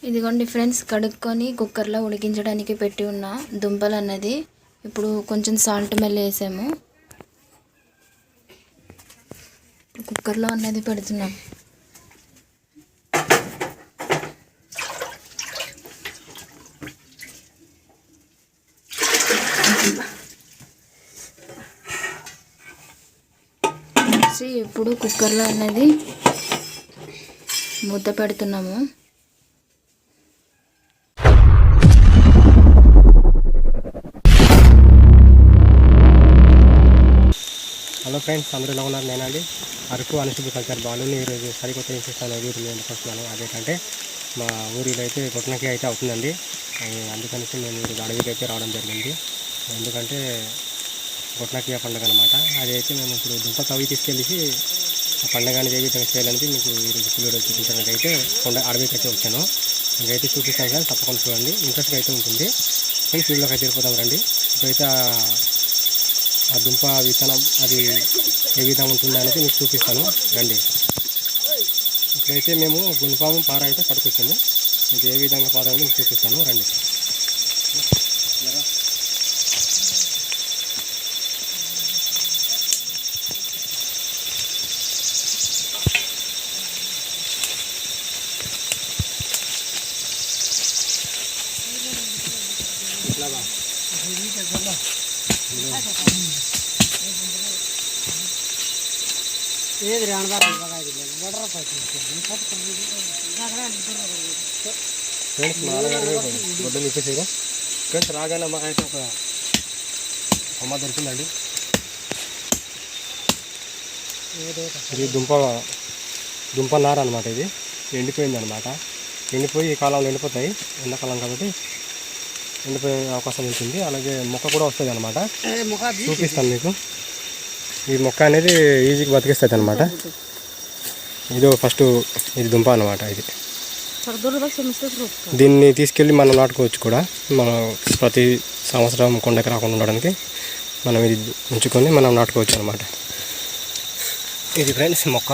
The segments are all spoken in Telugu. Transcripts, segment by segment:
ఇదిగోండి ఫ్రెండ్స్, కడుక్కొని కుక్కర్లో ఉడికించడానికి పెట్టి ఉన్న దుంపలు అన్నది ఇప్పుడు కొంచెం సాల్ట్ మెల్లి వేసాము. కుక్కర్లో అన్నది పెడుతున్నాం. ఇప్పుడు కుక్కర్లో అన్నది మూత పెడుతున్నాము. హలో ఫ్రెండ్స్, అందరూ ఎలా ఉన్నారు? నేనండి అరకు అనిసిబి కల్చర్ బాలుని ఈరోజు సరికొత్త ఇన్ఫెక్షన్ అనేది మేము వస్తున్నాను. అదేంటంటే మా ఊరిలో అయితే గొట్టనకి అయితే అవుతుందండి. అందుకని మేము అడవికి అయితే రావడం జరిగింది. ఎందుకంటే గొట్టనకియా పండుగ అనమాట. అది అయితే మేము ఇప్పుడు దుంప తవ్వి తీసుకెళ్ళి ఆ పండుగ అనేది ఏ విధంగా చేయాలనేది మీకు ఈరోజు వీడియో చూపించడానికి అయితే అడవికి అయితే వచ్చాను. మీకైతే చూపిస్తాను కానీ తప్పకుండా చూడండి, ఇంట్రెస్ట్గా అయితే ఉంటుంది. ఫ్రెండ్స్ వీడియోకి అయితే వెళ్ళిపోతాం రండి. ఇప్పుడైతే ఆ దుంప విత్తనం అది ఏ విధంగా ఉంటుందో అనేది మీకు చూపిస్తాను రండి. ఇప్పుడైతే మేము గుణపాము పార అయితే పట్టుకొచ్చాము. ఇది ఏ విధంగా పార అనేది మీకు చూపిస్తాను రండి. ఫ్రెండ్స్ మా నాన్నగారు గొడ్డలు ఇప్పేసారు. ఫ్రెండ్స్ రాగానే మాకైతే ఒక అమ్మ దొరికిందండి. ఇది దుంప నార అనమాట. ఇది ఎండిపోయింది అనమాట. ఎండిపోయి ఈ కాలంలో ఎండిపోతాయి, ఎండాకాలం కాబట్టి ఎండిపోయే అవకాశం ఉంటుంది. అలాగే మొక్క కూడా వస్తుంది అనమాట. చూపిస్తాను మీకు. ఈ మొక్క అనేది ఈజీగా బతికిస్తుంది అనమాట. ఇది ఫస్ట్ ఇది దుంప అనమాట. ఇది దీన్ని తీసుకెళ్ళి మనం నాటుకోవచ్చు కూడా. మనం ప్రతి సంవత్సరం కొండకి రాకుండా ఉండడానికి మనం ఇది ఉంచుకొని మనం నాటుకోవచ్చు అనమాట. ఇది ఫ్రెండ్స్ మొక్క.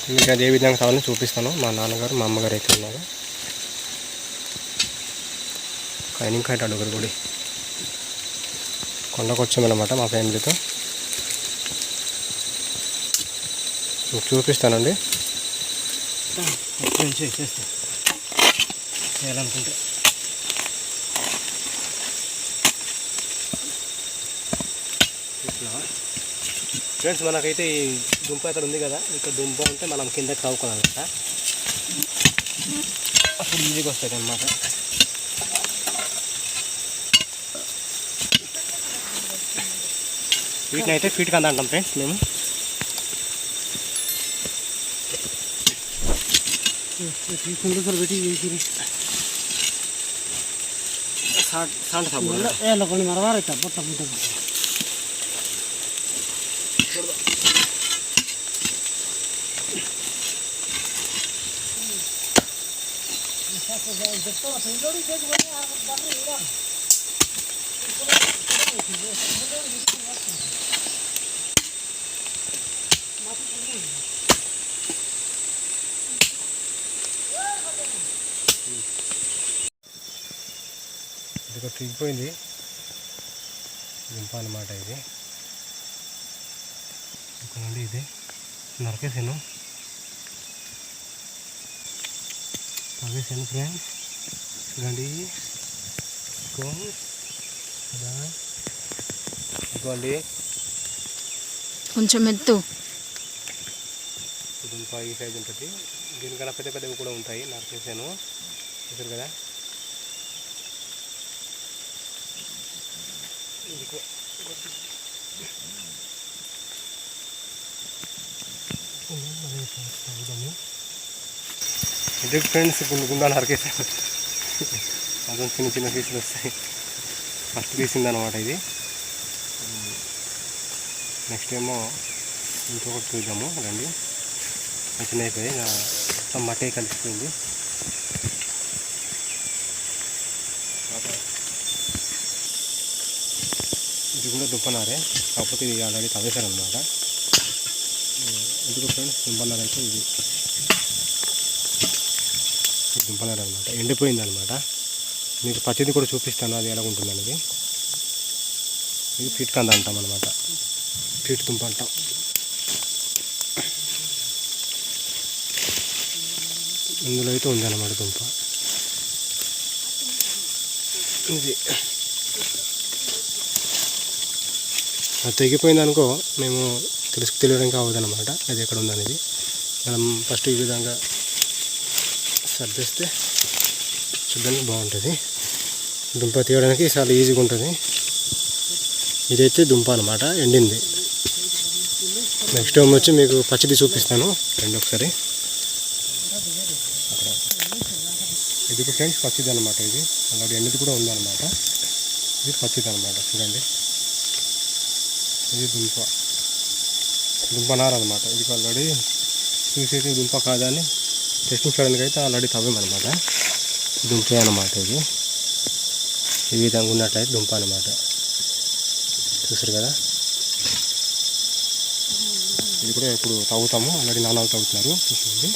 మీకు అది ఏ విధంగా కావాలని చూపిస్తాను. మా నాన్నగారు మా అమ్మగారు అయితే ఉన్నారు. ఇంకా అడుగురు గుడి కొండకు వచ్చామన్నమాట మా ఫ్యామిలీతో. మీకు చూపిస్తానండి. చేయాలనుకుంటే ఫ్రెండ్స్ మనకైతే ఈ దుంప ఇక్కడ ఉంది కదా, ఇక్కడ దుంప ఉంటే మనం కిందకి తవ్వుకోవాలన్నమాట. అప్పుడు ఈజీగా వస్తుంది అన్నమాట. వీటిని అయితే ఫీట్ కింద అంటాం ఫ్రెండ్స్ మేము. ఇది తిరిగిపోయింది దుంప అన్నమాట. ఇది ఇక్కడ నుండి ఇది నరికేసాను ఫ్రెండ్స్. ఇదిగోండి ఇదిగోండి కొంచెం ఎత్తు దుంప ఈ సైజ్ ఉంటుంది. దీనికన్నా పెద్ద పెద్దవి కూడా ఉంటాయి. నరికేసాను చూసారు కదా. ఇది ఫ్రెండ్స్ గుండా నరికేసాను. అదొక చిన్న చిన్న పీసులు వస్తాయి. ఫస్ట్ తీసిందనమాట ఇది. నెక్స్ట్ ఏమో ఇంకొకటి చూద్దాము రండి. చిన్న అయిపోయి మొత్తం మట్టి కలిసిపోయింది. ఇది కూడా దుంపనారే, కాకపోతే ఇది ఆల్రెడీ తవ్వేశారనమాట. ఎందుకు ఫ్రెండ్స్ దుంపనార అయితే ఇది దుంపనార అనమాట, ఎండిపోయింది అనమాట. మీకు పచ్చిది కూడా చూపిస్తాను అది ఎలా ఉంటుంది అనేది. ఇది ఫిట్ కంద అంటాం అనమాట, ఫిట్ దుంప అంటాం. ఇందులో అయితే ఉందన్నమాట దుంప. ఇది అది తెగిపోయింది అనుకో మేము తెలియడానికి అవ్వదన్నమాట అది ఎక్కడ ఉందనేది. మనం ఫస్ట్ ఈ విధంగా సర్దేస్తే చూడడానికి బాగుంటుంది. దుంప తీయడానికి చాలా ఈజీగా ఉంటుంది. ఇదైతే దుంప అనమాట, ఎండింది. నెక్స్ట్ టైం వచ్చి మీకు పచ్చిది చూపిస్తాను రెండు ఒకసారి. ఇది ఫ్రెండ్స్ పచ్చిది అనమాట, ఇది అలాగే ఎండిది కూడా ఉందన్నమాట. ఇది పచ్చిది అనమాట, చూడండి. ఇది దుంపనార అనమాట. ఇది ఆల్రెడీ చూసేది దుంప కాదని టెస్టింగ్ చేయడానికి అయితే ఆల్రెడీ తవ్వమన్నమాట. దుంపే అనమాట. ఇది ఈ విధంగా ఉన్నట్లయితే దుంప అనమాట, చూసారు కదా. ఇది కూడా ఇప్పుడు తవ్వుతాము, ఆల్రెడీ నాన్నలు తవ్వుతున్నారు. చూసుకోండి,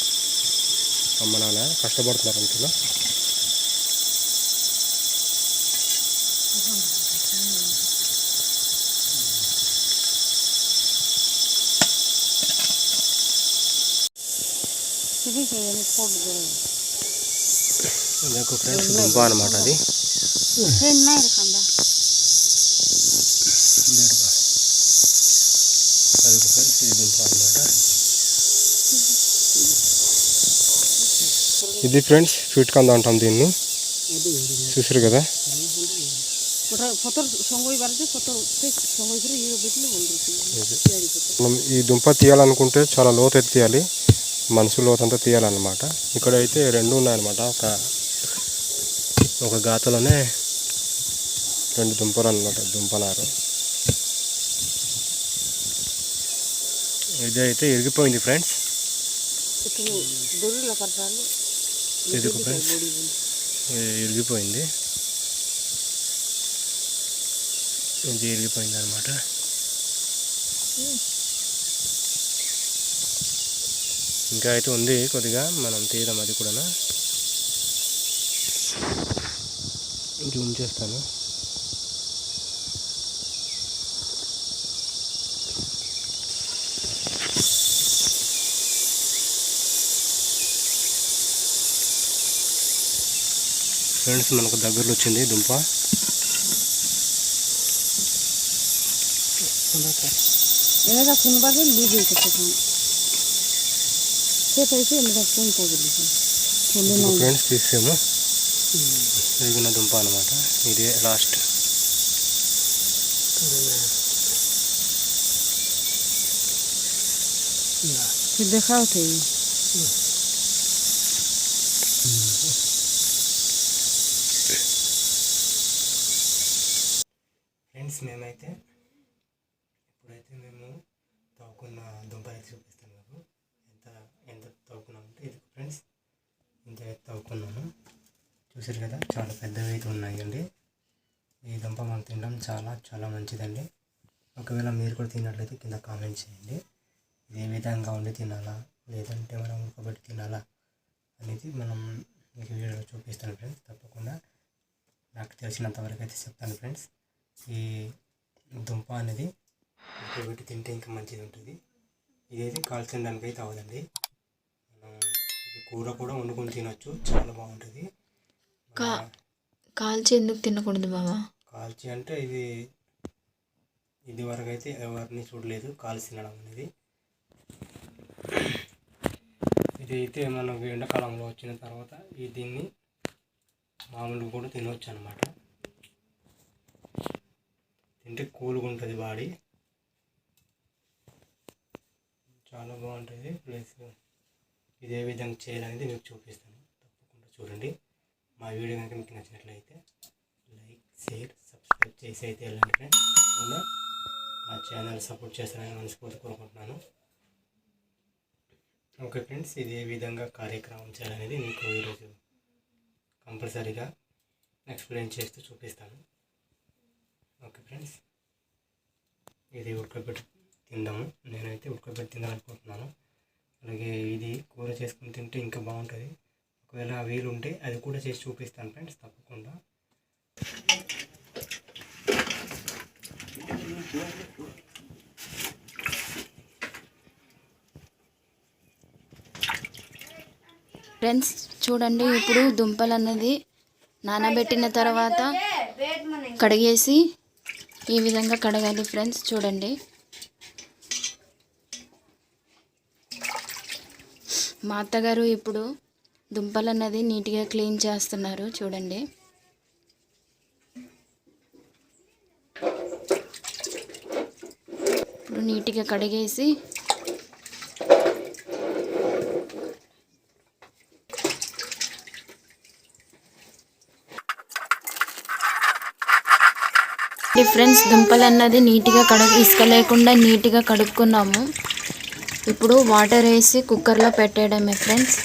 అమ్మ నాన్న కష్టపడుతున్నారు అంతలో. ఫ్రెండ్స్ దుంప అనమాట అది. అది ఫ్రెండ్స్ ఇది దుంప అనమాట. ఇది ఫ్రెండ్స్ ఫిట్ కంద అంటాం దీన్ని, చూసారు కదా. మనం ఈ దుంప తీయాలనుకుంటే చాలా లోతు తీయాలి, మనసు లోతంతా తీయాలన్నమాట. ఇక్కడ అయితే రెండు ఉన్నాయన్నమాట, ఒక గాతలోనే రెండు దుంపలు అనమాట, దుంపనారు. ఇది అయితే ఇరిగిపోయింది ఫ్రెండ్స్. ఇది ఫ్రెండ్స్ ఇరిగిపోయింది, ఇది ఇరిగిపోయింది అనమాట. ఇంకా అయితే ఉంది కొద్దిగా, మనం తీయడం అది కూడా జూమ్ చేస్తాను. ఫ్రెండ్స్ మనకు దగ్గరలో వచ్చింది దుంప. ఫ్రెండ్స్ తీసాము, ఎదిగిన దుంప అనమాట. ఇదే లాస్ట్. ఫ్రెండ్స్ మేమైతే ఇప్పుడైతే మేము తవ్వుకున్న దుంప అయితే చూపిస్తాను మీకు. ఎంత తవ్వుకున్నామంటే ఇది ఫ్రెండ్స్ ఇంత అయితే తవ్వుకున్నాను, చూసారు కదా. చాలా పెద్దవి అయితే ఉన్నాయండి. ఈ దుంప మనం తినడం చాలా చాలా మంచిదండి. ఒకవేళ మీరు కూడా తిన్నట్లయితే కింద కామెంట్ చేయండి. ఇది ఏ విధంగా ఉండి తినాలా, లేదంటే మనం ఉడకబెట్టి తినాలా అనేది మనం మీకు వీడియోలో చూపిస్తాను ఫ్రెండ్స్. తప్పకుండా నాకు తెలిసినంతవరకు అయితే చెప్తాను ఫ్రెండ్స్. ఈ దుంప అనేది ఉడకబెట్టి తింటే ఇంకా మంచిది ఉంటుంది. ఇదైతే కాల్చడానికి అయితే అవ్వదండి, మనం ఇది కూర కూడా వండుకొని తినొచ్చు, చాలా బాగుంటుంది. కాల్చి ఎందుకు తినకూడదు బాబా? కాల్చి అంటే ఇది వరకు అయితే ఎవరిని చూడలేదు కాల్చి తినడం అనేది. ఇది అయితే మనకు ఎండాకాలంలో వచ్చిన తర్వాత దీన్ని మామూలుగా కూడా తినవచ్చు అన్నమాట. తింటే కూల్గా ఉంటుంది బాడీ, చాలా బాగుంటుంది. ప్లస్ ఇదే విధంగా చేయాలనేది మీకు చూపిస్తాను, తప్పకుండా చూడండి. మా వీడియో కనుక మీకు నచ్చినట్లయితే లైక్, షేర్, సబ్స్క్రైబ్ చేసి అయితే వెళ్ళండి ఫ్రెండ్స్. తప్పకుండా మా ఛానల్ సపోర్ట్ చేస్తారని మనస్ఫూర్తి కోరుకుంటున్నాను. ఓకే ఫ్రెండ్స్, ఇదే విధంగా కార్యక్రమం చేయాలనేది మీకు ఈరోజు కంపల్సరీగా ఎక్స్ప్లెయిన్ చేస్తూ చూపిస్తాను. Okay friends. ఇది ఉడకబెట్టి తిందాము. నేనైతే ఉడకబెట్టి తినాలనుకుంటున్నాను. అలాగే ఇది కూర చేసుకుని తింటే ఇంకా బాగుంటుంది. ఒకవేళ వీలు ఉంటే అది కూడా చేసి చూపిస్తాను ఫ్రెండ్స్ తప్పకుండా. ఫ్రెండ్స్ చూడండి, ఇప్పుడు దుంపలు అన్నది నానబెట్టిన తర్వాత కడిగేసి ఈ విధంగా కడగాలి ఫ్రెండ్స్. చూడండి, మా అత్తగారు ఇప్పుడు దుంపలు అన్నది నీట్గా క్లీన్ చేస్తున్నారు. చూడండి, ఇప్పుడు నీట్గా కడిగేసి ఫ్రెండ్స్ దుంపలు అన్నది నీట్గా ఇసుక లేకుండా నీట్గా కడుక్కున్నాము. ఇప్పుడు వాటర్ వేసి కుక్కర్లో పెట్టేయడమే ఫ్రెండ్స్,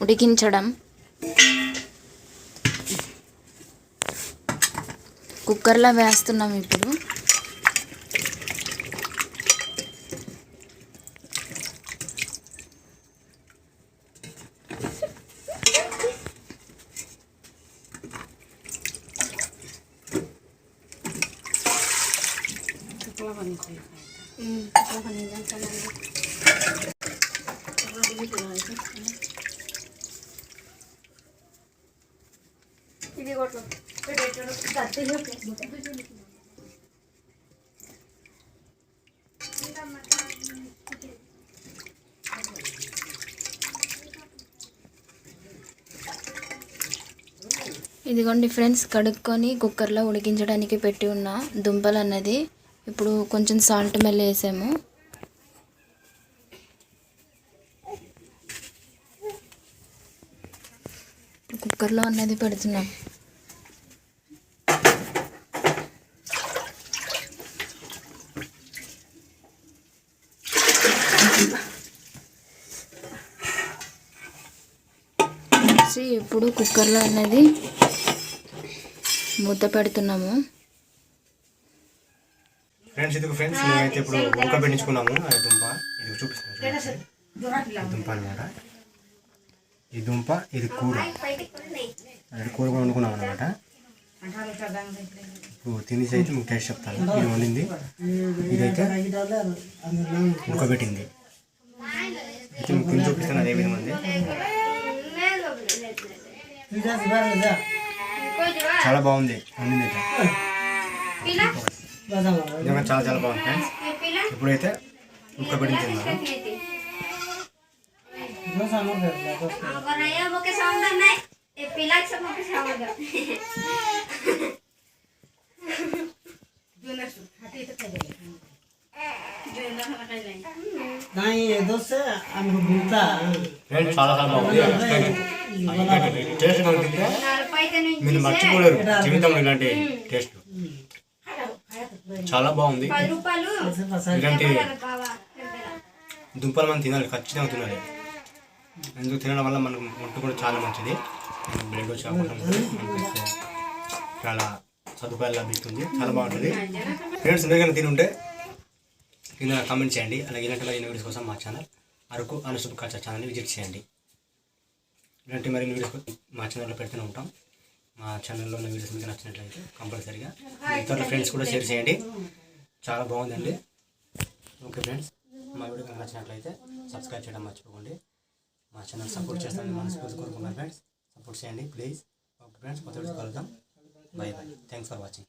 ఉడికించడం. కుక్కర్లో వేస్తున్నాం ఇప్పుడు. ఇదిగోండి ఫ్రెండ్స్, కడుక్కొని కుక్కర్లో ఉడికించడానికి పెట్టి ఉన్న దుంపలు అన్నది ఇప్పుడు కొంచెం సాల్ట్ మెల్ల వేసాము. కుక్కర్లో అన్నది పెడుతున్నాం. ఇప్పుడు కుక్కర్లో అన్నది మూత పెడుతున్నాము. ఫ్రెండ్స్ ఇది ఫ్రెండ్స్ మేమైతే ఇప్పుడు ఉడకబెట్టించుకున్నాము. అది దుంప ఇది చూపిస్తాను. దుంప అన్నమాట. ఈ దుంప ఇది కూర, అది కూర కూడా వండుకున్నాం అనమాట. ఇప్పుడు తినేసి అయితే మీకు టేస్ట్ చెప్తాను. ఇది వండింది, ఇదైతే ఉడకబెట్టింది. అయితే మీకు తిని చూపిస్తాను అదే విధంగా ఉంది. చాలా బాగుంది వండింది అయితే, చాలా చాలా బాగుంది ఫ్రెండ్స్. ఇప్పుడైతే ఉడకబెట్టింది తిన్నాను. చాలా చాలా బాగుంది. టేస్ట్ తింటే మీరు మర్చిపోలేరు జీవితంలో ఇలాంటి టేస్ట్. చాలా బాగుంది. ఇలాంటి దుంపలు మనం తినాలి, ఖచ్చితంగా తినాలి. ఎందుకు తినడం వల్ల మనకు ముట్టు కూడా చాలా మంచిది. బ్లడ్ వచ్చి కాకుండా మనకి చాలా సదుపాయాలు లభిస్తుంది. చాలా బాగుంటుంది ఫ్రెండ్స్. మీరు కానీ తిని ఉంటే కింద కామెంట్ చేయండి. అలాగే ఇలాంటి మరిన్ని వీడియోస్ కోసం మా ఛానల్ అరకు అనుసూప్ కల్చర్ ఛానల్ని విజిట్ చేయండి. ఇలాంటి మరిన్ని వీడియోస్ మా ఛానల్లో పెడుతూనే ఉంటాం. మా ఛానల్లో ఉన్న వీడియోస్ మీకు నచ్చినట్లయితే కంపల్సరీగా ఇతర ఫ్రెండ్స్ కూడా షేర్ చేయండి. చాలా బాగుందండి. ఓకే ఫ్రెండ్స్, మా వీడియో కనుక నచ్చినట్లయితే సబ్స్క్రైబ్ చేయడం మర్చిపోకండి. మా ఛానల్ సపోర్ట్ చేస్తానని మనస్ఫూర్తిగా కోరుకుంటున్నాను ఫ్రెండ్స్. సపోర్ట్ చేయండి ప్లీజ్. ఓకే ఫ్రెండ్స్, కొత్త వీడియోస్ కలుద్దాం. By by. Thanks for watching.